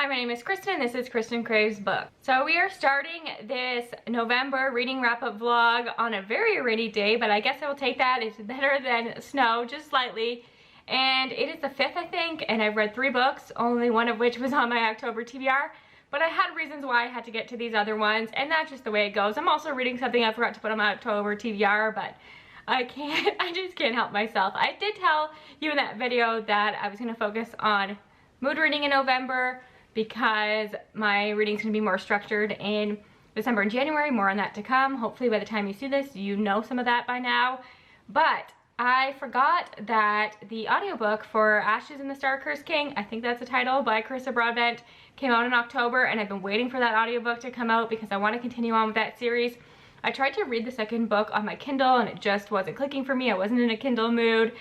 my name is Kristen and this is Kristen Craves Book. So we are starting this November reading wrap-up vlog on a very rainy day, but I guess I will take that. It's better than snow, just slightly. And it is the 5th, I think, and I've read 3 books, only one of which was on my October TBR. But I had reasons why I had to get to these other ones, and that's just the way it goes. I'm also reading something I forgot to put on my October TBR, but I just can't help myself. I did tell you in that video that I was gonna focus on mood reading in November because my reading's gonna be more structured in December and January. More on that to come. Hopefully by the time you see this, you know some of that by now. But I forgot that the audiobook for Ashes in the Star-Cursed King, I think that's the title, by Carissa Broadbent, came out in October, and I've been waiting for that audiobook to come out because I want to continue on with that series. I tried to read the second book on my Kindle and it just wasn't clicking for me. I wasn't in a Kindle mood.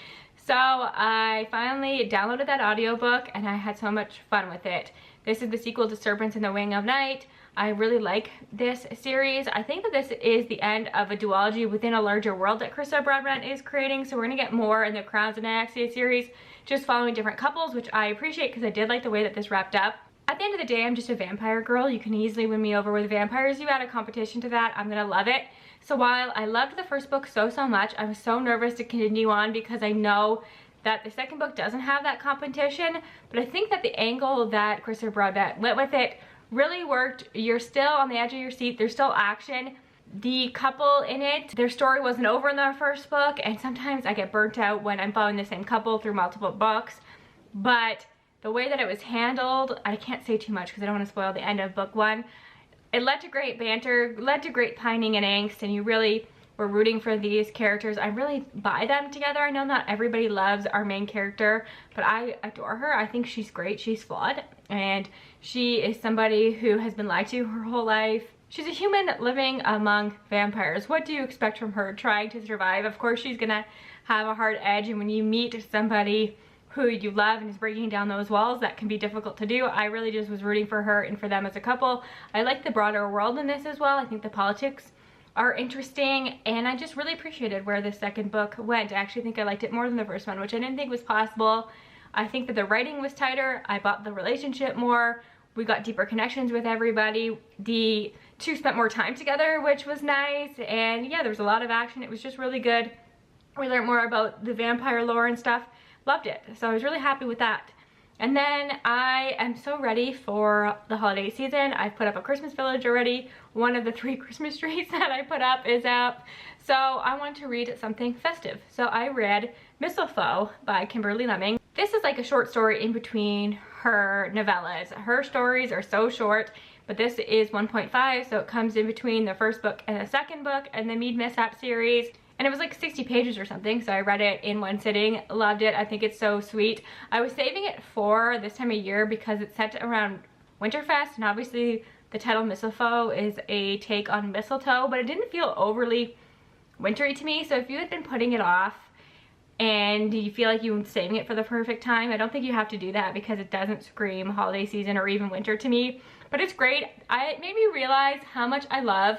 So I finally downloaded that audiobook and I had so much fun with it. This is the sequel to Serpents in the Wing of Night. I really like this series. I think that this is the end of a duology within a larger world that Carissa Broadbent is creating. So we're gonna get more in the Crowns and Nyaxia series, just following different couples, which I appreciate because I did like the way that this wrapped up. At the end of the day, I'm just a vampire girl. You can easily win me over with vampires. You add a competition to that, I'm gonna love it. So while I loved the first book so much, I was so nervous to continue on because I know that the second book doesn't have that competition, but I think that the angle that Carissa Broadbent went with it really worked. You're still on the edge of your seat. There's still action. The couple in it, their story wasn't over in the first book, and sometimes I get burnt out when I'm following the same couple through multiple books, but the way that it was handled, I can't say too much because I don't want to spoil the end of book 1. It led to great banter, led to great pining and angst, and you really were rooting for these characters. I really buy them together. I know not everybody loves our main character, but I adore her. I think she's great. She's flawed, and she is somebody who has been lied to her whole life. She's a human living among vampires. What do you expect from her trying to survive? Of course she's gonna have a hard edge, and when you meet somebody who you love and is breaking down those walls, that can be difficult to do. I really just was rooting for her and for them as a couple. I like the broader world in this as well. I think the politics are interesting, and I just really appreciated where the second book went. I actually think I liked it more than the first one, which I didn't think was possible. I think that the writing was tighter. I bought the relationship more. We got deeper connections with everybody. The two spent more time together, which was nice, and yeah, there was a lot of action. It was just really good. We learned more about the vampire lore and stuff. Loved it. So I was really happy with that. And then I am so ready for the holiday season. I've put up a Christmas village already. One of the 3 Christmas trees that I put up is up. So I wanted to read something festive. So I read Mistlefoe by Kimberly Lemming. This is like a short story in between her novellas. Her stories are so short, but this is 1.5, so it comes in between the first book and the second book and the Mead Mishap series. And it was like 60 pages or something, so I read it in one sitting. Loved it. I think it's so sweet. I was saving it for this time of year because it's set around Winterfest, and obviously the title Mistlefoe is a take on mistletoe, but it didn't feel overly wintry to me. So if you had been putting it off and you feel like you were saving it for the perfect time, I don't think you have to do that because it doesn't scream holiday season or even winter to me. But it's great. It made me realize how much I love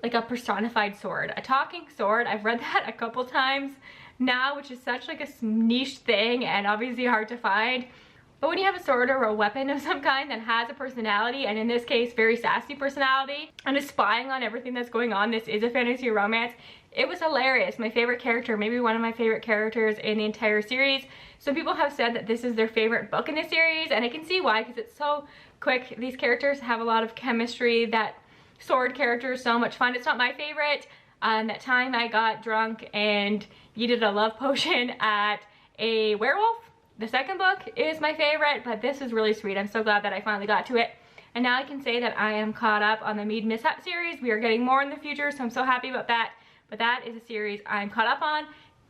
like a personified sword, a talking sword. I've read that a couple times now, which is such like a niche thing and obviously hard to find. But when you have a sword or a weapon of some kind that has a personality, and in this case, very sassy personality, and is spying on everything that's going on, this is a fantasy romance. It was hilarious. My favorite character, maybe one of my favorite characters in the entire series. Some people have said that this is their favorite book in the series, and I can see why, because it's so quick. These characters have a lot of chemistry. That sword character is so much fun. It's not my favorite. That time I got drunk and yeeted a love potion at a werewolf. The second book is my favorite, but this is really sweet. I'm so glad that I finally got to it. And now I can say that I am caught up on the Mead Mishap series. We are getting more in the future, so I'm so happy about that. But that is a series I'm caught up on.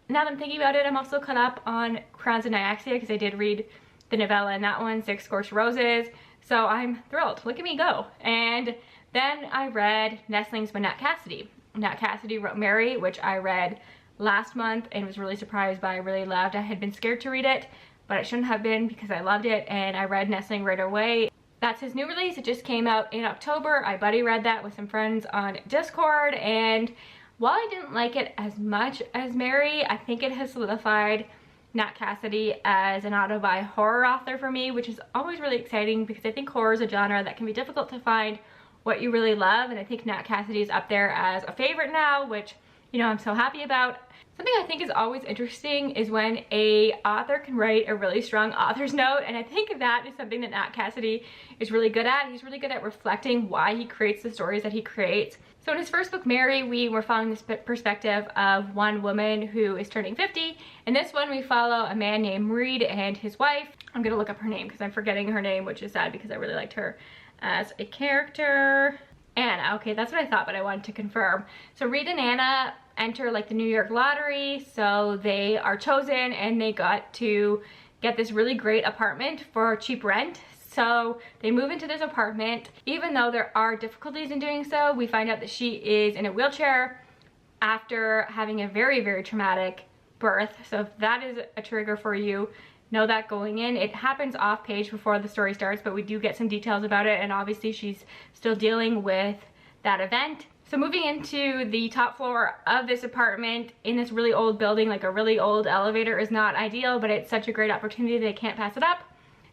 Now that I'm thinking about it, I'm also caught up on Crowns and Nyaxia because I did read the novella in that one, 6 Scorched Roses. So I'm thrilled. Look at me go. And then I read Nestlings by Nat Cassidy. Nat Cassidy wrote Mary, which I read last month and was really surprised by. I really loved. I had been scared to read it, but I shouldn't have been because I loved it, and I read Nestling right away. That's his new release. It just came out in October. I buddy read that with some friends on Discord, and while I didn't like it as much as Mary, I think it has solidified Nat Cassidy as an auto-buy horror author for me, which is always really exciting because I think horror is a genre that can be difficult to find what you really love, and I think Nat Cassidy is up there as a favorite now, which, you know, I'm so happy about. Something I think is always interesting is when a author can write a really strong author's note, and I think that is something that Nat Cassidy is really good at. He's really good at reflecting why he creates the stories that he creates. So in his first book, Mary, we were following this perspective of one woman who is turning 50. In this one, we follow a man named Reed and his wife. I'm gonna look up her name because I'm forgetting her name, which is sad because I really liked her as a character. Anna, okay, that's what I thought, but I wanted to confirm. So Reed and Anna enter like the New York lottery, so they are chosen and they got to get this really great apartment for cheap rent. So they move into this apartment. Even though there are difficulties in doing so, we find out that she is in a wheelchair after having a very, very traumatic birth. So if that is a trigger for you, know that going in. It happens off page before the story starts, but we do get some details about it, and obviously she's still dealing with that event. So moving into the top floor of this apartment in this really old building, like a really old elevator, is not ideal, but it's such a great opportunity they can't pass it up.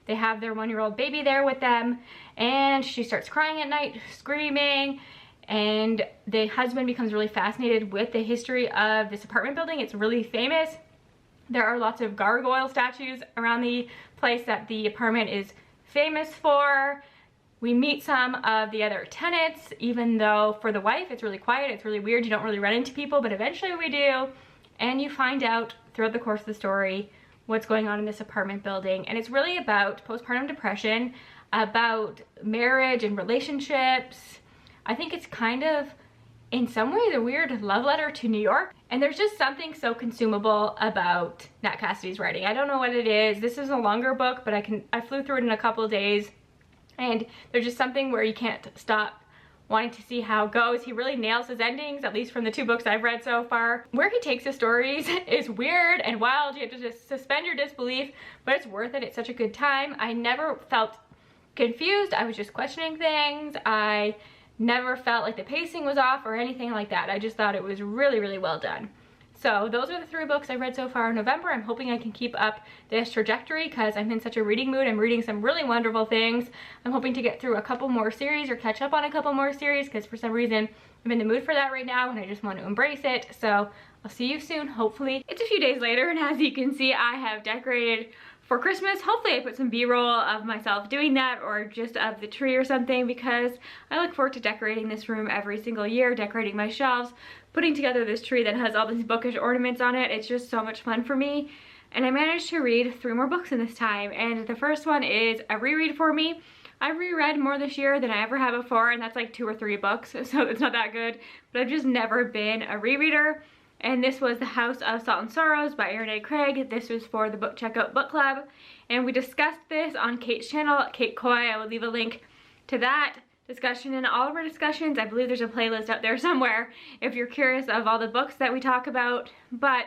They have their 1-year-old baby there with them, and she starts crying at night, screaming, and the husband becomes really fascinated with the history of this apartment building. It's really famous. There are lots of gargoyle statues around the place that the apartment is famous for. We meet some of the other tenants, even though for the wife it's really quiet, it's really weird, you don't really run into people, but eventually we do. And you find out throughout the course of the story what's going on in this apartment building. And it's really about postpartum depression, about marriage and relationships. I think it's kind of, in some ways, a weird love letter to New York. And there's just something so consumable about Nat Cassidy's writing. I don't know what it is. This is a longer book, but I flew through it in a couple of days. And there's just something where you can't stop wanting to see how it goes. He really nails his endings, at least from the 2 books I've read so far. Where he takes his stories is weird and wild. You have to just suspend your disbelief, but it's worth it. It's such a good time. I never felt confused. I was just questioning things. I never felt like the pacing was off or anything like that. I just thought it was really, really well done. So those are the 3 books I've read so far in November. I'm hoping I can keep up this trajectory because I'm in such a reading mood. I'm reading some really wonderful things. I'm hoping to get through a couple more series or catch up on a couple more series because for some reason I'm in the mood for that right now and I just want to embrace it. So I'll see you soon, hopefully. It's a few days later, and as you can see, I have decorated for Christmas. Hopefully I put some B-roll of myself doing that or just of the tree or something, because I look forward to decorating this room every single year, decorating my shelves, putting together this tree that has all these bookish ornaments on it. It's just so much fun for me. And I managed to read 3 more books in this time, and the first one is a reread for me. I've reread more this year than I ever have before, and that's like 2 or 3 books, so it's not that good, but I've just never been a rereader. And this was The House of Salt and Sorrows by Erin A. Craig. This was for the Book Checkout Book Club, and we discussed this on Kate's channel, Kate Coy. I will leave a link to that discussion and all of our discussions. I believe there's a playlist out there somewhere if you're curious of all the books that we talk about. But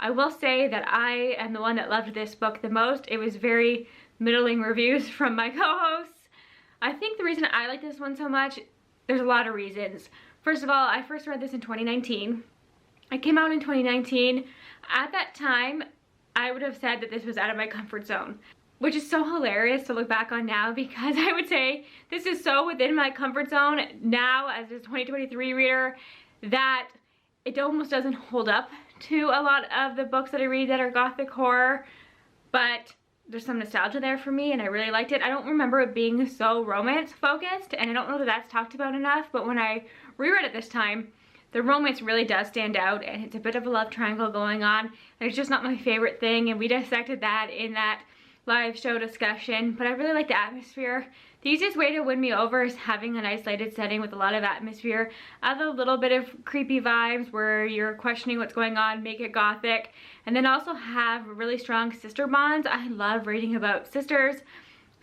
I will say that I am the one that loved this book the most. It was very middling reviews from my co-hosts. I think the reason I like this one so much, there's a lot of reasons. First of all, I first read this in 2019. It came out in 2019. At that time, I would have said that this was out of my comfort zone, which is so hilarious to look back on now, because I would say this is so within my comfort zone now as a 2023 reader that it almost doesn't hold up to a lot of the books that I read that are gothic horror, but there's some nostalgia there for me and I really liked it. I don't remember it being so romance focused, and I don't know that that's talked about enough, but when I reread it this time, the romance really does stand out, and it's a bit of a love triangle going on, and it's just not my favorite thing, and we dissected that in that live show discussion. But I really like the atmosphere. The easiest way to win me over is having an isolated setting with a lot of atmosphere. Add a little bit of creepy vibes where you're questioning what's going on, make it gothic, and then also have really strong sister bonds. I love reading about sisters.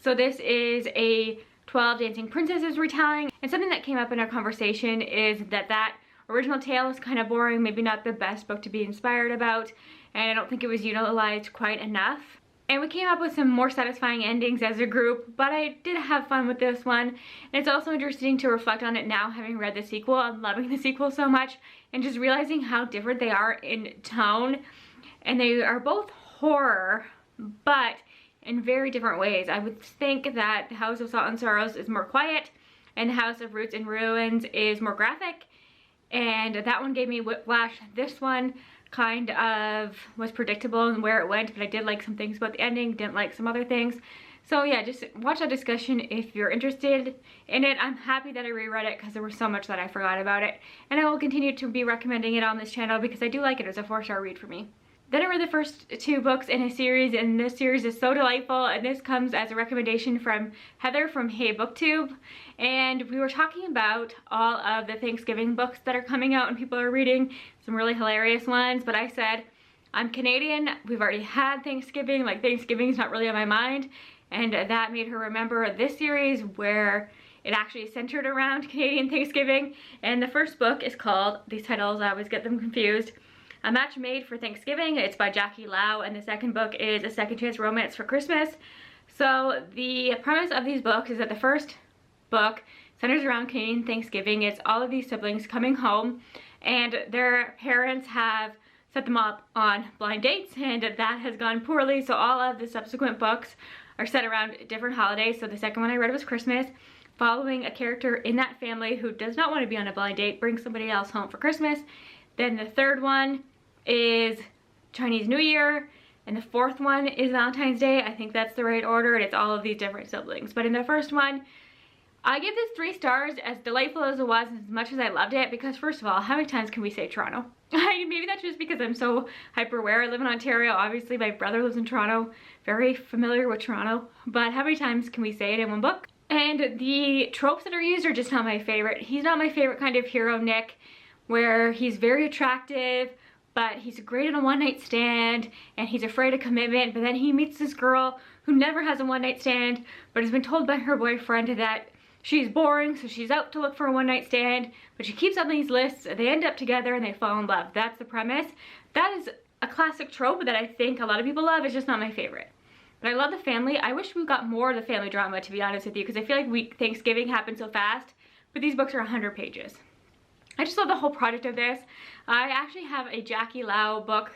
So this is a 12 Dancing Princesses retelling, and something that came up in our conversation is that original tale is kind of boring, maybe not the best book to be inspired about, and I don't think it was utilized quite enough. And we came up with some more satisfying endings as a group, but I did have fun with this one. And it's also interesting to reflect on it now, having read the sequel and loving the sequel so much, and just realizing how different they are in tone. And they are both horror, but in very different ways. I would think that House of Salt and Sorrows is more quiet and House of Roots and Ruins is more graphic, and that one gave me whiplash. This one kind of was predictable in where it went, but I did like some things about the ending, didn't like some other things. So yeah, just watch that discussion if you're interested in it. I'm happy that I reread it because there was so much that I forgot about it, and I will continue to be recommending it on this channel because I do like it. It was a 4-star read for me. Then I read the first 2 books in a series, and this series is so delightful, and this comes as a recommendation from Heather from Hey Booktube, and we were talking about all of the Thanksgiving books that are coming out and people are reading, some really hilarious ones, but I said, I'm Canadian, we've already had Thanksgiving, like Thanksgiving's not really on my mind, and that made her remember this series where it actually is centered around Canadian Thanksgiving, and the first book is called, these titles, I always get them confused, A Match Made for Thanksgiving. It's by Jackie Lau, and the second book is A Second Chance Romance for Christmas. So the premise of these books is that the first book centers around Canadian Thanksgiving. It's all of these siblings coming home, and their parents have set them up on blind dates, and that has gone poorly. So all of the subsequent books are set around different holidays. So the second one I read was Christmas, following a character in that family who does not want to be on a blind date, brings somebody else home for Christmas. Then the third one is Chinese New Year, and the fourth one is Valentine's Day. I think that's the right order, and it's all of these different siblings. But in the first one, I give this 3 stars, as delightful as it was, as much as I loved it, because first of all, how many times can we say Toronto? Maybe that's just because I'm so hyper aware. I live in Ontario. Obviously, my brother lives in Toronto. Very familiar with Toronto. But how many times can we say it in one book? And the tropes that are used are just not my favorite. He's not my favorite kind of hero, Nick, where he's very attractive, but he's great at a one-night stand, and he's afraid of commitment, but then he meets this girl who never has a one-night stand, but has been told by her boyfriend that she's boring, so she's out to look for a one-night stand, but she keeps on these lists, they end up together, and they fall in love. That's the premise. That is a classic trope that I think a lot of people love. It's just not my favorite. But I love the family. I wish we got more of the family drama, to be honest with you, because I feel like Thanksgiving happened so fast, but these books are 100 pages. I just love the whole project of this. I actually have a Jackie Lau book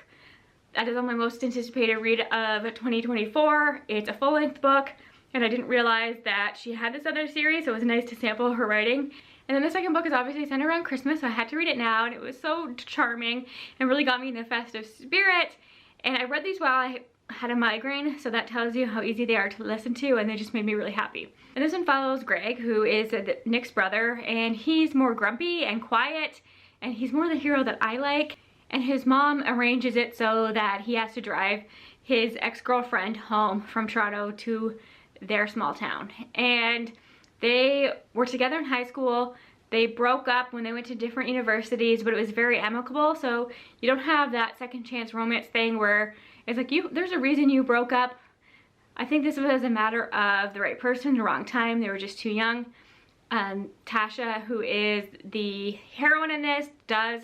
that is on my most anticipated read of 2024. It's a full-length book, and I didn't realize that she had this other series, so it was nice to sample her writing. And then the second book is obviously centered around Christmas, so I had to read it now, and it was so charming and really got me in the festive spirit. And I read these while I had a migraine, so that tells you how easy they are to listen to, and they just made me really happy. And this one follows Greg, who is Nick's brother, and he's more grumpy and quiet, and he's more the hero that I like. And his mom arranges it so that he has to drive his ex-girlfriend home from Toronto to their small town. And they were together in high school. They broke up when they went to different universities, but it was very amicable, so you don't have that second chance romance thing where it's like, there's a reason you broke up. I think this was a matter of the right person, the wrong time. They were just too young. Tasha, who is the heroine in this, does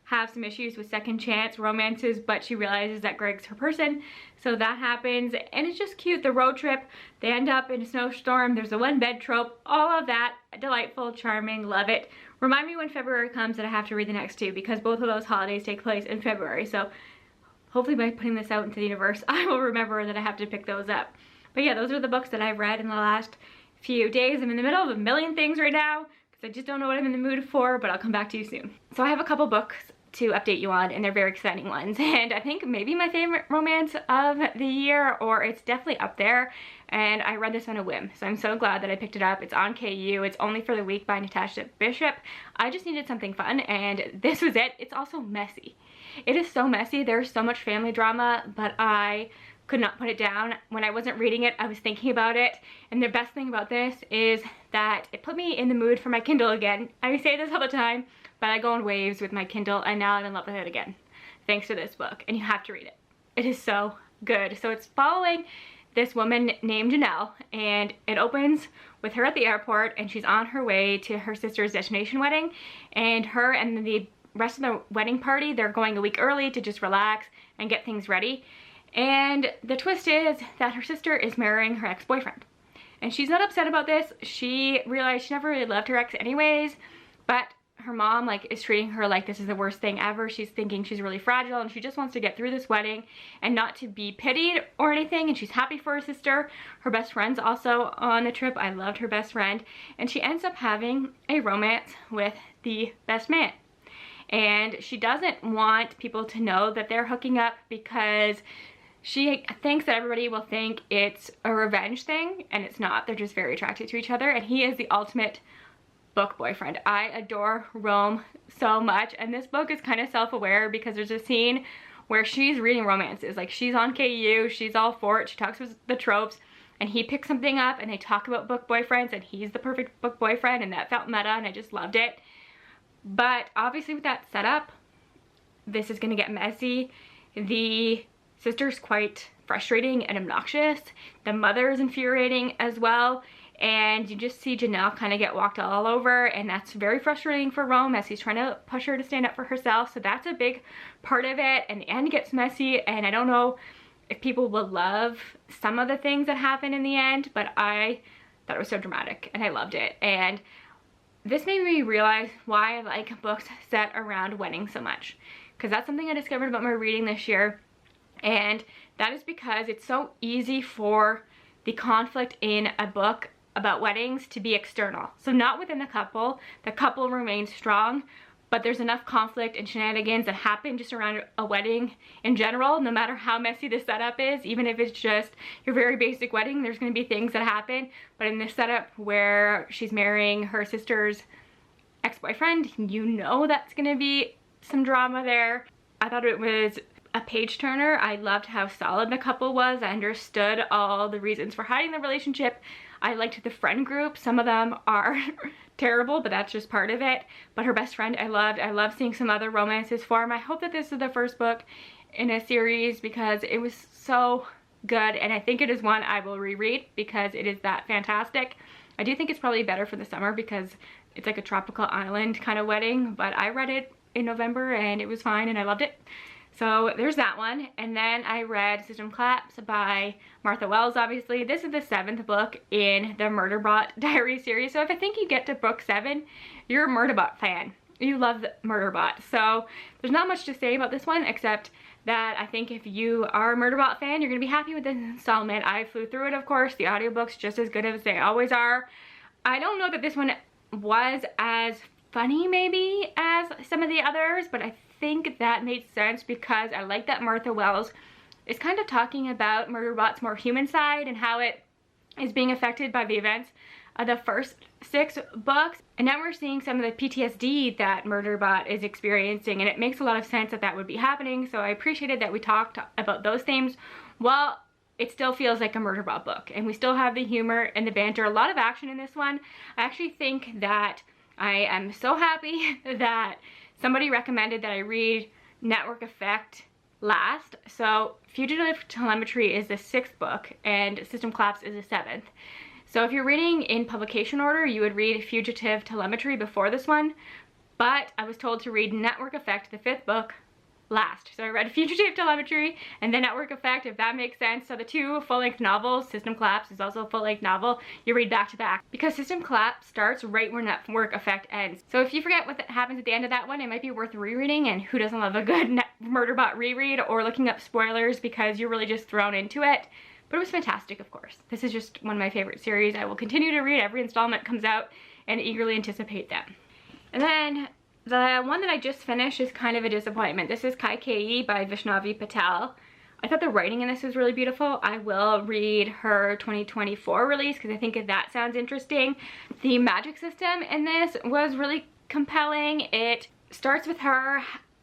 have some issues with second chance romances, but she realizes that Greg's her person, so that happens, and it's just cute. The road trip, they end up in a snowstorm, there's a one bed trope, all of that, delightful, charming, love it. Remind me when February comes that I have to read the next 2, because both of those holidays take place in February, so hopefully by putting this out into the universe, I will remember that I have to pick those up. But yeah, those are the books that I've read in the last few days. I'm in the middle of a million things right now, because I just don't know what I'm in the mood for, but I'll come back to you soon. So I have a couple books to update you on, and they're very exciting ones, and I think maybe my favorite romance of the year, or it's definitely up there, and I read this on a whim, so I'm so glad that I picked it up. It's on KU, it's Only for the Week by Natasha Bishop. I just needed something fun, and this was it. It's also messy. It is so messy. There's so much family drama, but I could not put it down. When I wasn't reading it, I was thinking about it, and the best thing about this is that it put me in the mood for my Kindle again. I say this all the time, but I go on waves with my Kindle, and now I'm in love with it again, thanks to this book, and you have to read it. It is so good. So it's following this woman named Janelle, and it opens with her at the airport, and she's on her way to her sister's destination wedding, and her and the rest of the wedding party, they're going a week early to just relax and get things ready. And the twist is that her sister is marrying her ex-boyfriend, and she's not upset about this. She realized she never really loved her ex anyways, but her mom like is treating her like this is the worst thing ever. She's thinking she's really fragile and she just wants to get through this wedding and not to be pitied or anything, and she's happy for her sister. Her best friend's also on the trip. I loved her best friend, and she ends up having a romance with the best man. And she doesn't want people to know that they're hooking up because she thinks that everybody will think it's a revenge thing, and it's not. They're just very attracted to each other, and he is the ultimate book boyfriend. I adore Rome so much, and this book is kind of self-aware because there's a scene where she's reading romances. Like, she's on KU, she's all for it, she talks with the tropes, and he picks something up and they talk about book boyfriends, and he's the perfect book boyfriend, and that felt meta, and I just loved it. But obviously with that setup, this is gonna get messy. The sister's quite frustrating and obnoxious. The mother is infuriating as well. And you just see Janelle kind of get walked all over, and that's very frustrating for Rome as he's trying to push her to stand up for herself. So that's a big part of it, and the end gets messy, and I don't know if people will love some of the things that happen in the end, but I thought it was so dramatic and I loved it. And this made me realize why I like books set around weddings so much, because that's something I discovered about my reading this year, and that is because it's so easy for the conflict in a book about weddings to be external. So not within the couple remains strong, but there's enough conflict and shenanigans that happen just around a wedding in general, no matter how messy the setup is. Even if it's just your very basic wedding, there's going to be things that happen. But in this setup where she's marrying her sister's ex-boyfriend, you know that's going to be some drama there. I thought it was a page turner. I loved how solid the couple was. I understood all the reasons for hiding the relationship. I liked the friend group. Some of them are terrible, but that's just part of it. But her best friend I loved. I love seeing some other romances form. I hope that this is the first book in a series because it was so good, and I think it is one I will reread because it is that fantastic. I do think it's probably better for the summer because it's like a tropical island kind of wedding, but I read it in November and it was fine and I loved it. So there's that one. And then I read System Collapse by Martha Wells, obviously. This is the 7th book in the Murderbot Diary series. So if I think you get to book 7, you're a Murderbot fan. You love Murderbot. So there's not much to say about this one except that I think if you are a Murderbot fan, you're going to be happy with this installment. I flew through it, of course. The audiobook's just as good as they always are. I don't know that this one was as funny maybe as some of the others, but I think that made sense because I like that Martha Wells is kind of talking about Murderbot's more human side and how it is being affected by the events of the first 6 books. And now we're seeing some of the PTSD that Murderbot is experiencing, and it makes a lot of sense that that would be happening. So I appreciated that we talked about those themes while it still feels like a Murderbot book, and we still have the humor and the banter. A lot of action in this one. I actually think that I am so happy that somebody recommended that I read Network Effect last. So Fugitive Telemetry is the 6th book and System Collapse is the 7th. So if you're reading in publication order, you would read Fugitive Telemetry before this one, but I was told to read Network Effect, the 5th book, last. So I read Fugitive Telemetry and then Network Effect, if that makes sense. So the 2 full-length novels, System Collapse is also a full-length novel, you read back to back because System Collapse starts right where Network Effect ends. So if you forget what happens at the end of that one, it might be worth rereading, and who doesn't love a good Murderbot reread or looking up spoilers because you're really just thrown into it. But it was fantastic, of course. This is just one of my favorite series. I will continue to read every installment comes out and eagerly anticipate them. And then the one that I just finished is kind of a disappointment. This is Kaikeyi by Vaishnavi Patel. I thought the writing in this was really beautiful. I will read her 2024 release because I think that sounds interesting. The magic system in this was really compelling. It starts with her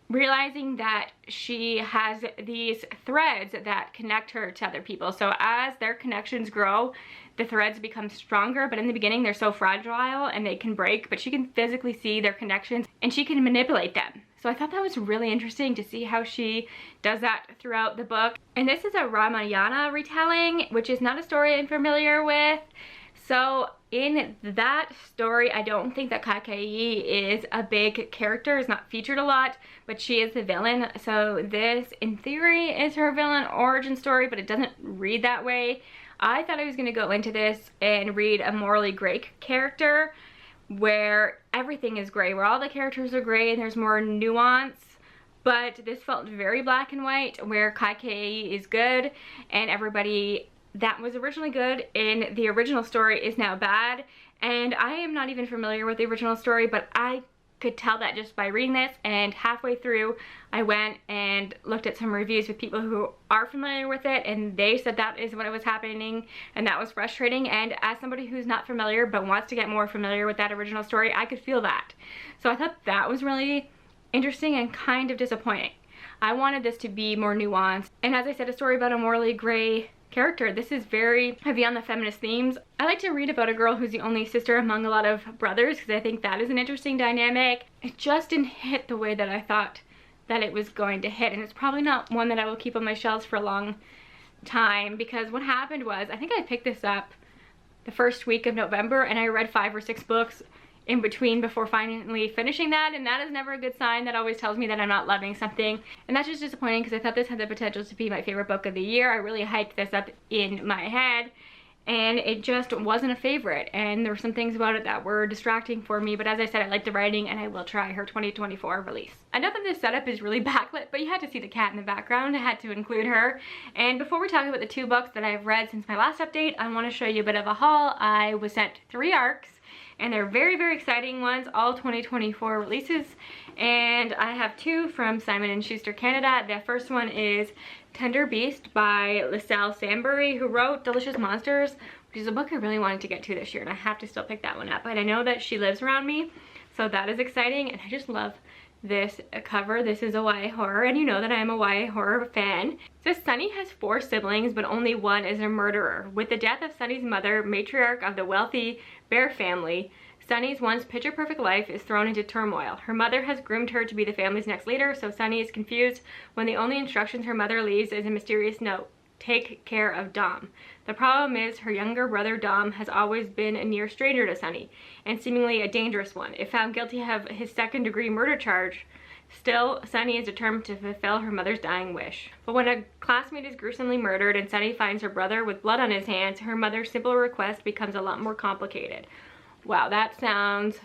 realizing that she has these threads that connect her to other people. So as their connections grow, the threads become stronger, but in the beginning they're so fragile and they can break, but she can physically see their connections and she can manipulate them. So I thought that was really interesting to see how she does that throughout the book. And this is a Ramayana retelling, which is not a story I'm familiar with. So in that story, I don't think that Kaikeyi is a big character, is not featured a lot, but she is the villain. So this, in theory, is her villain origin story, but it doesn't read that way. I thought I was going to go into this and read a morally great character, where everything is gray, where all the characters are gray and there's more nuance. But this felt very black and white, where Kaikeyi is good and everybody that was originally good in the original story is now bad. And I am not even familiar with the original story, but I could tell that just by reading this. And halfway through I went and looked at some reviews with people who are familiar with it, and they said that is what was happening and that was frustrating. And as somebody who's not familiar but wants to get more familiar with that original story, I could feel that. So I thought that was really interesting and kind of disappointing. I wanted this to be more nuanced, and as I said, a story about a morally gray character. This is very heavy on the feminist themes. I like to read about a girl who's the only sister among a lot of brothers because I think that is an interesting dynamic. It just didn't hit the way that I thought that it was going to hit, and it's probably not one that I will keep on my shelves for a long time, because what happened was, I think I picked this up the first week of November and I read 5 or 6 books in between before finally finishing that, and that is never a good sign. That always tells me that I'm not loving something, and that's just disappointing because I thought this had the potential to be my favorite book of the year. I really hyped this up in my head and it just wasn't a favorite, and there were some things about it that were distracting for me, but as I said, I like the writing and I will try her 2024 release. I know that this setup is really backlit, but you had to see the cat in the background. I had to include her. And before we talk about the 2 books that I've read since my last update, I want to show you a bit of a haul. I was sent 3 arcs, and they're very, very exciting ones, all 2024 releases. And I have 2 from Simon & Schuster Canada. The first one is Tender Beast by Liselle Sambury, who wrote Delicious Monsters, which is a book I really wanted to get to this year, and I have to still pick that one up. And I know that she lives around me, so that is exciting, and I just love this cover. This is a YA horror, and you know that I am a YA horror fan. It says Sunny has 4 siblings, but only one is a murderer. With the death of Sunny's mother, matriarch of the wealthy Bear family, Sunny's once picture-perfect life is thrown into turmoil. Her mother has groomed her to be the family's next leader, so Sunny is confused when the only instructions her mother leaves is a mysterious note: take care of Dom. The problem is her younger brother Dom has always been a near stranger to Sunny, and seemingly a dangerous one. If found guilty of his second-degree murder charge, still Sunny is determined to fulfill her mother's dying wish. But when a classmate is gruesomely murdered and Sunny finds her brother with blood on his hands, her mother's simple request becomes a lot more complicated. Wow, that sounds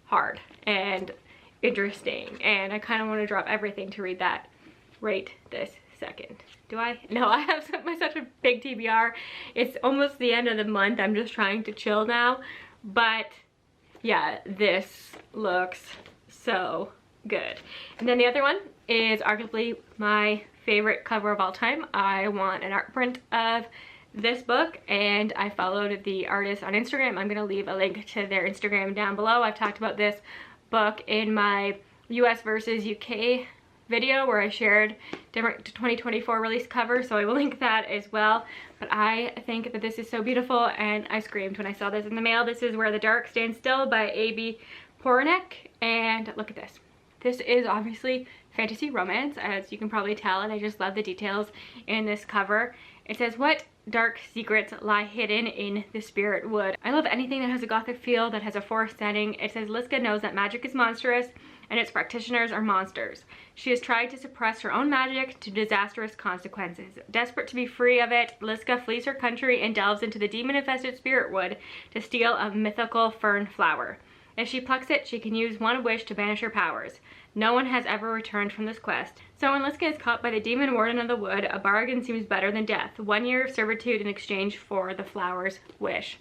hard and interesting, and I kind of want to drop everything to read that right this second. Do I? No, I have such a big TBR. It's almost the end of the month. I'm just trying to chill now, but yeah, this looks so good. And then the other one is arguably my favorite cover of all time. I want an art print of this book, and I followed the artist on Instagram. I'm gonna leave a link to their Instagram down below. I've talked about this book in my US versus UK video where I shared different 2024 release covers, so I will link that as well. But I think that this is so beautiful, and I screamed when I saw this in the mail. This is Where the Dark Stands Still by A.B. Poranek, and look at this. This is obviously fantasy romance, as you can probably tell, and I just love the details in this cover. It says, what dark secrets lie hidden in the spirit wood. I love anything that has a gothic feel, that has a forest setting. It says Liska knows that magic is monstrous and its practitioners are monsters. She has tried to suppress her own magic to disastrous consequences. Desperate to be free of it, Liska flees her country and delves into the demon-infested spirit wood to steal a mythical fern flower. If she plucks it, she can use one wish to banish her powers. No one has ever returned from this quest. So when Liska is caught by the demon warden of the wood, a bargain seems better than death. 1 year of servitude in exchange for the flower's wish.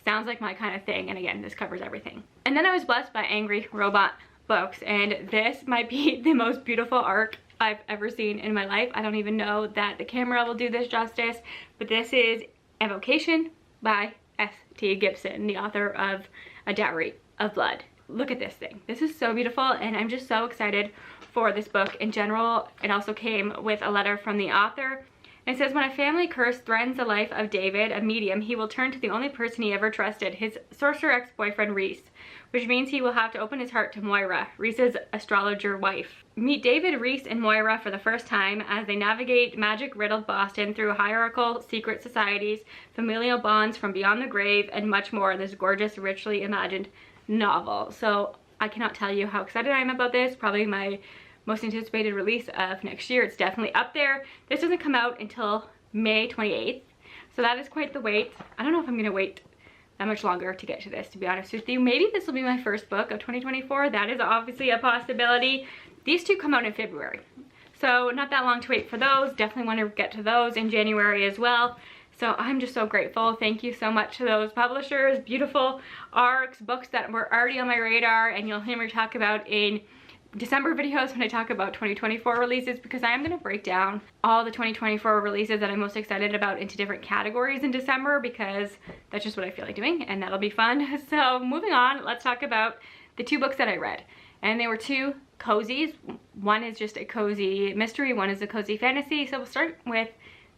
Sounds like my kind of thing, and again, this covers everything. And then I was blessed by Angry Robot Books, and this might be the most beautiful arc I've ever seen in my life. I don't even know that the camera will do this justice, but this is Evocation by S.T. Gibson, the author of A Dowry of Blood. Look at this thing. This is so beautiful, and I'm just so excited for this book in general. It also came with a letter from the author. It says, when a family curse threatens the life of David, a medium, he will turn to the only person he ever trusted, his sorcerer ex-boyfriend Reese, which means he will have to open his heart to Moira, Reese's astrologer wife. Meet David, Reese, and Moira for the first time as they navigate magic-riddled Boston through hierarchical secret societies, familial bonds from beyond the grave, and much more in this gorgeous, richly imagined novel. So I cannot tell you how excited I am about this. Probably my most anticipated release of next year. It's definitely up there. This doesn't come out until May 28th, so that is quite the wait. I don't know if I'm gonna wait that much longer to get to this, to be honest with you. Maybe this will be my first book of 2024. That is obviously a possibility. These two come out in February, so not that long to wait for those. Definitely want to get to those in January as well. So I'm just so grateful. Thank you so much to those publishers. Beautiful arcs, books that were already on my radar, and you'll hear me talk about in December videos when I talk about 2024 releases, because I am going to break down all the 2024 releases that I'm most excited about into different categories in December, because that's just what I feel like doing, and that'll be fun. So moving on, let's talk about the two books that I read. And they were two cozies. One is just a cozy mystery, one is a cozy fantasy. So we'll start with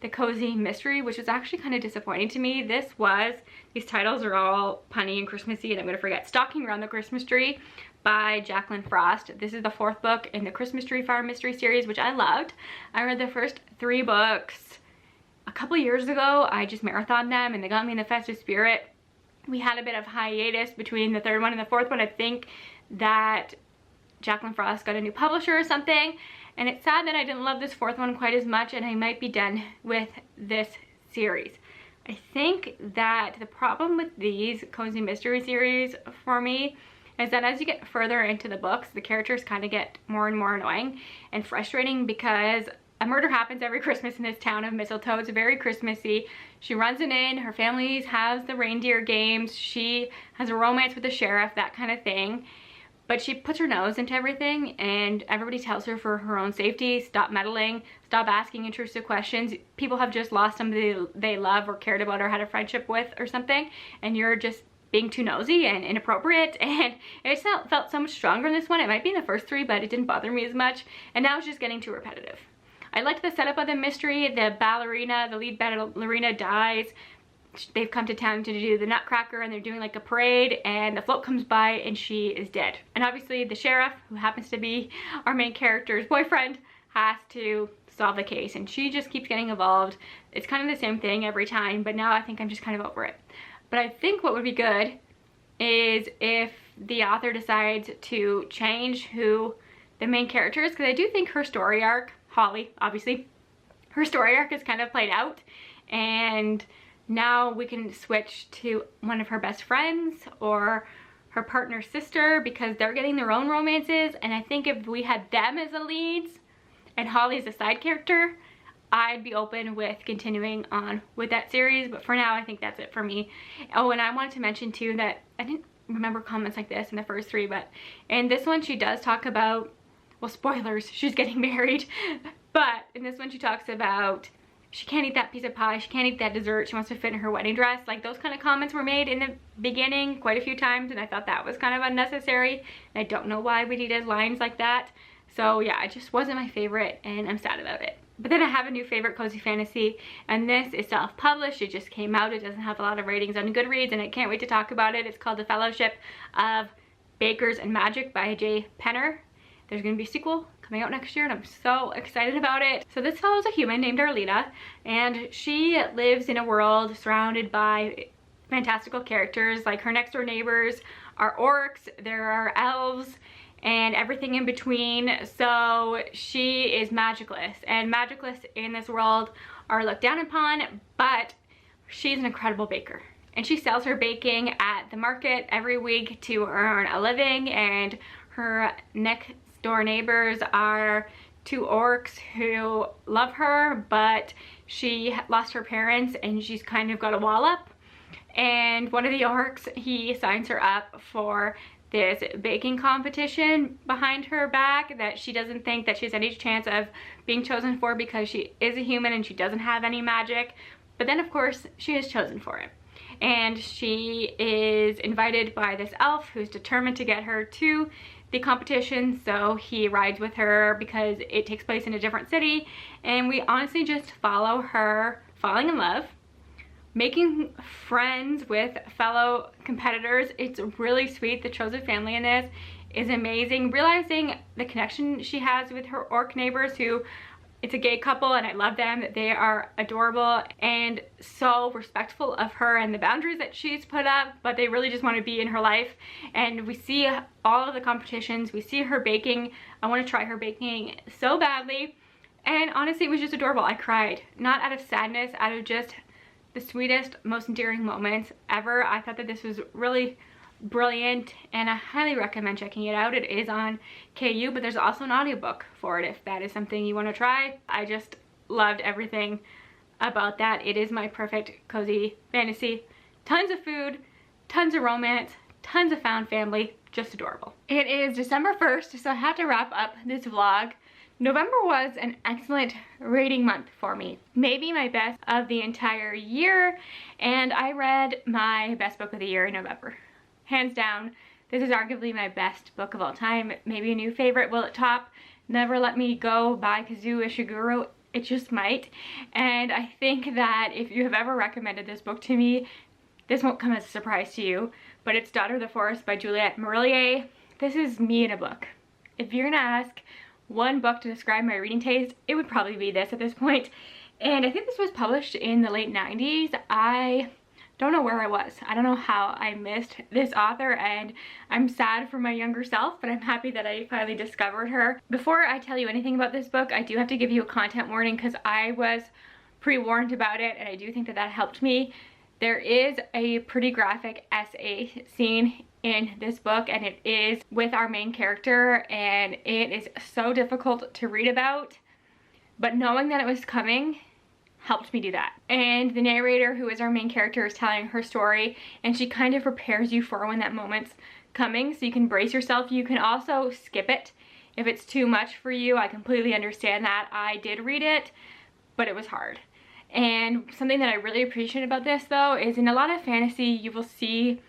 the cozy mystery, which was actually kind of disappointing to me. These titles are all punny and Christmassy, and I'm going to forget. Stalking Around the Christmas Tree by Jacqueline Frost. This is the 4th book in the Christmas Tree Farm mystery series, which I loved. I read the first 3 books a couple years ago. I just marathoned them and they got me in the festive spirit. We had a bit of hiatus between the 3rd one and the 4th one. I think that Jacqueline Frost got a new publisher or something, and it's sad that I didn't love this 4th one quite as much, and I might be done with this series. I think that the problem with these cozy mystery series for me is that as you get further into the books, the characters kind of get more and more annoying and frustrating, because a murder happens every Christmas in this town of Mistlefoe. It's very Christmassy. She runs it in, her family has the reindeer games, she has a romance with the sheriff, that kind of thing. But she puts her nose into everything, and everybody tells her for her own safety, stop meddling, stop asking intrusive questions. People have just lost somebody they love or cared about or had a friendship with or something, and you're just being too nosy and inappropriate. And it felt so much stronger in this one. It might be in the first 3, but it didn't bother me as much, and now it's just getting too repetitive. I liked the setup of the mystery. The ballerina, the lead ballerina, dies. They've come to town to do the Nutcracker, and they're doing like a parade, and the float comes by and she is dead. And obviously the sheriff, who happens to be our main character's boyfriend, has to solve the case, and she just keeps getting involved. It's kind of the same thing every time, but now I think I'm just kind of over it. But I think what would be good is if the author decides to change who the main character is, because I do think her story arc, Holly, obviously, her story arc is kind of played out, and now we can switch to one of her best friends or her partner's sister, because they're getting their own romances. And I think if we had them as the leads and Holly as a side character, I'd be open with continuing on with that series. But for now, I think that's it for me. Oh, and I wanted to mention too that I didn't remember comments like this in the first 3, but in this one she does talk about, well, spoilers, she's getting married. But in this one she talks about she can't eat that piece of pie, she can't eat that dessert, she wants to fit in her wedding dress. Like, those kind of comments were made in the beginning quite a few times, and I thought that was kind of unnecessary. And I don't know why we needed lines like that. So yeah, it just wasn't my favorite, and I'm sad about it. But then I have a new favorite cozy fantasy, and this is self-published. It just came out. It doesn't have a lot of ratings on Goodreads, and I can't wait to talk about it. It's called The Fellowship of Bakers and Magic by J. Penner. There's going to be a sequel coming out next year, and I'm so excited about it. So this follows a human named Arlita, and she lives in a world surrounded by fantastical characters. Like, her next door neighbors are orcs, there are elves, and everything in between. So she is magicless, and magicless in this world are looked down upon, but she's an incredible baker. And she sells her baking at the market every week to earn a living, and her next door neighbors are 2 orcs who love her, but she lost her parents and she's kind of got a wall up. And one of the orcs, he signs her up for this baking competition behind her back that she doesn't think that she has any chance of being chosen for, because she is a human and she doesn't have any magic. But then of course she is chosen for it, and she is invited by this elf who's determined to get her to the competition. So he rides with her because it takes place in a different city, and we honestly just follow her falling in love, making friends with fellow competitors. It's really sweet. The chosen family in this is amazing. Realizing the connection she has with her orc neighbors, who, it's a gay couple, and I love them. They are adorable and so respectful of her and the boundaries that she's put up, but they really just want to be in her life. And we see all of the competitions, we see her baking. I want to try her baking so badly, and honestly it was just adorable. I cried, not out of sadness, out of just the sweetest, most endearing moments ever. I thought that this was really brilliant and I highly recommend checking it out. It is on KU, but there's also an audiobook for it if that is something you want to try. I just loved everything about that. It is my perfect cozy fantasy. Tons of food, tons of romance, tons of found family, just adorable. It is December 1st, so I have to wrap up this vlog. November was an excellent reading month for me. Maybe my best of the entire year, and I read my best book of the year in November. Hands down, this is arguably my best book of all time. Maybe a new favorite will it top Never Let Me Go by Kazuo Ishiguro. It just might. And I think that if you have ever recommended this book to me, this won't come as a surprise to you, but it's Daughter of the Forest by Juliet Marillier. This is me in a book. If you're gonna ask one book to describe my reading taste, it would probably be this at this point. And I think this was published in the late 90s. I don't know where I was. I don't know how I missed this author, and I'm sad for my younger self, but I'm happy that I finally discovered her. Before I tell you anything about this book, I do have to give you a content warning because I was pre-warned about it, and I do think that that helped me. There is a pretty graphic SA scene in this book, and it is with our main character, and it is so difficult to read about, but knowing that it was coming helped me do that. And the narrator, who is our main character, is telling her story, and she kind of prepares you for when that moment's coming, so you can brace yourself. You can also skip it if it's too much for you. I completely understand that. I did read it, but it was hard. And something that I really appreciate about this, though, is in a lot of fantasy, you will see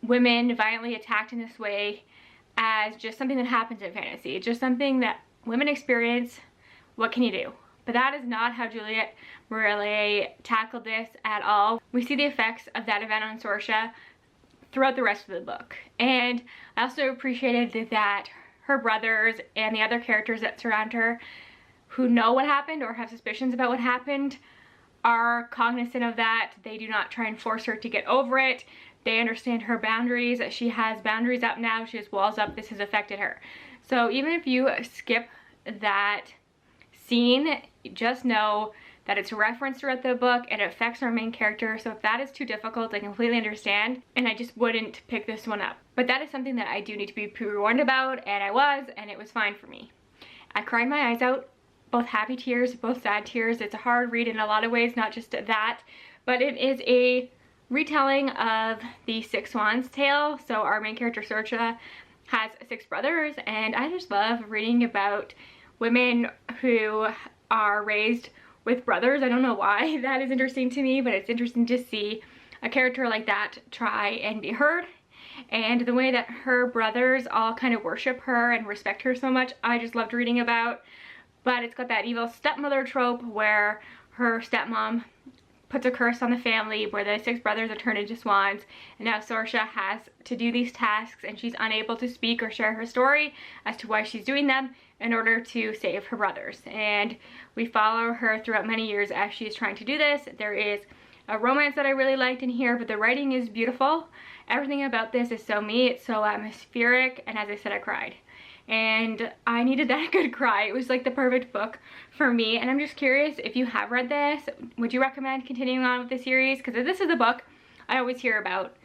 women violently attacked in this way as just something that happens in fantasy. It's just something that women experience. What can you do? But that is not how Juliet Marillier tackled this at all. We see the effects of that event on Sorsha throughout the rest of the book. And I also appreciated that her brothers and the other characters that surround her who know what happened or have suspicions about what happened are cognizant of that. They do not try and force her to get over it. They understand her boundaries. She has boundaries up now. She has walls up. This has affected her. So even if you skip that scene, just know that it's referenced throughout the book and it affects our main character. So if that is too difficult, I completely understand, and I just wouldn't pick this one up. But that is something that I do need to be pre-warned about, and I was, and it was fine for me. I cried my eyes out, both happy tears, both sad tears. It's a hard read in a lot of ways, not just that, but it is a retelling of the Six Swans tale. So our main character Sorsha has 6 brothers, and I just love reading about women who are raised with brothers. I don't know why that is interesting to me, but it's interesting to see a character like that try and be heard. And the way that her brothers all kind of worship her and respect her so much, I just loved reading about. But it's got that evil stepmother trope where her stepmom puts a curse on the family where the 6 brothers are turned into swans, and now Sorsha has to do these tasks and she's unable to speak or share her story as to why she's doing them in order to save her brothers. And we follow her throughout many years as she's trying to do this. There is a romance that I really liked in here, but the writing is beautiful. Everything about this is so me. It's so atmospheric, and as I said, I cried. And I needed that good cry. It was like the perfect book for me, and I'm just curious if you have read this, would you recommend continuing on with the series? Because this is a book I always hear about,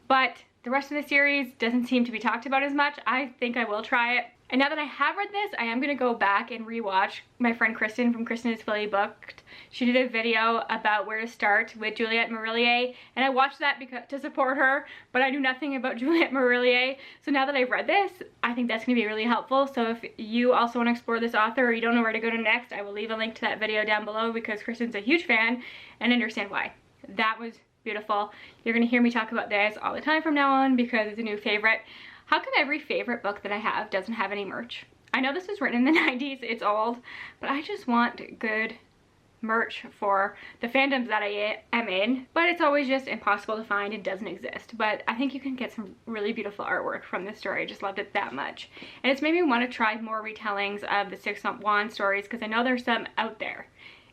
but the rest of the series doesn't seem to be talked about as much. I think I will try it. And now that I have read this, I am going to go back and rewatch my friend Kristen from Kristen is Fully Booked. She did a video about where to start with Juliet Marillier, and I watched that to support her, but I knew nothing about Juliet Marillier. So now that I've read this, I think that's going to be really helpful. So if you also want to explore this author or you don't know where to go to next, I will leave a link to that video down below because Kristen's a huge fan and I understand why. That was beautiful. You're going to hear me talk about this all the time from now on because it's a new favorite. How come every favorite book that I have doesn't have any merch? I know this was written in the 90s, it's old, but I just want good merch for the fandoms that I am in, but it's always just impossible to find and doesn't exist. But I think you can get some really beautiful artwork from this story. I just loved it that much. And it's made me want to try more retellings of the Six Swans stories because I know there's some out there.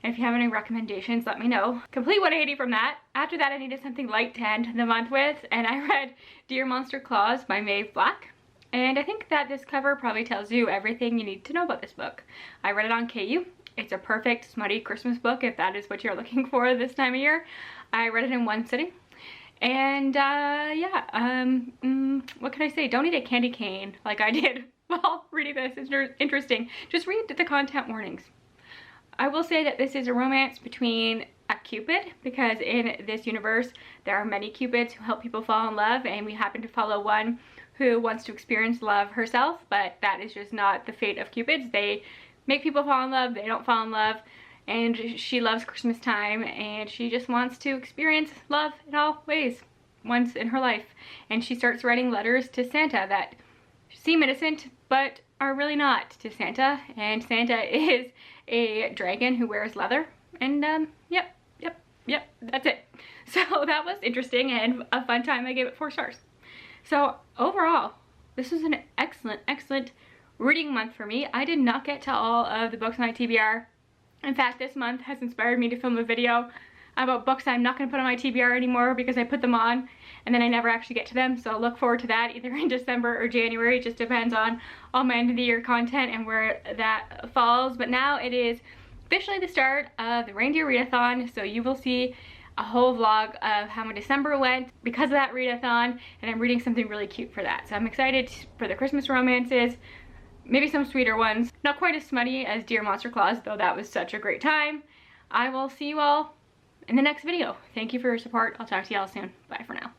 And if you have any recommendations, let me know. Complete 180 from that. After that, I needed something light to end the month with, and I read Dear Monster Claus by Maeve Black. And I think that this cover probably tells you everything you need to know about this book. I read it on KU. It's a perfect smutty Christmas book if that is what you're looking for this time of year. I read it in one sitting. And yeah, what can I say? Don't eat a candy cane like I did while reading this. It's interesting. Just read the content warnings. I will say that this is a romance between a Cupid, because in this universe there are many Cupids who help people fall in love, and we happen to follow one who wants to experience love herself, but that is just not the fate of Cupids. They make people fall in love, they don't fall in love, and she loves Christmas time, and she just wants to experience love in all ways once in her life. And she starts writing letters to Santa that seem innocent but are really not to Santa, and Santa is a dragon who wears leather. And yep, that's it. So that was interesting and a fun time. I gave it 4 stars. So overall, this was an excellent reading month for me. I did not get to all of the books on my TBR. In fact, this month has inspired me to film a video about books I'm not going to put on my TBR anymore because I put them on and then I never actually get to them. So look forward to that either in December or January. It just depends on all my end of the year content and where that falls. But now it is officially the start of the reindeer readathon, so you will see a whole vlog of how my December went because of that readathon, and I'm reading something really cute for that. So I'm excited for the Christmas romances, maybe some sweeter ones. Not quite as smutty as Dear Monster Claus, though that was such a great time. I will see you all in the next video. Thank you for your support. I'll talk to y'all soon. Bye for now.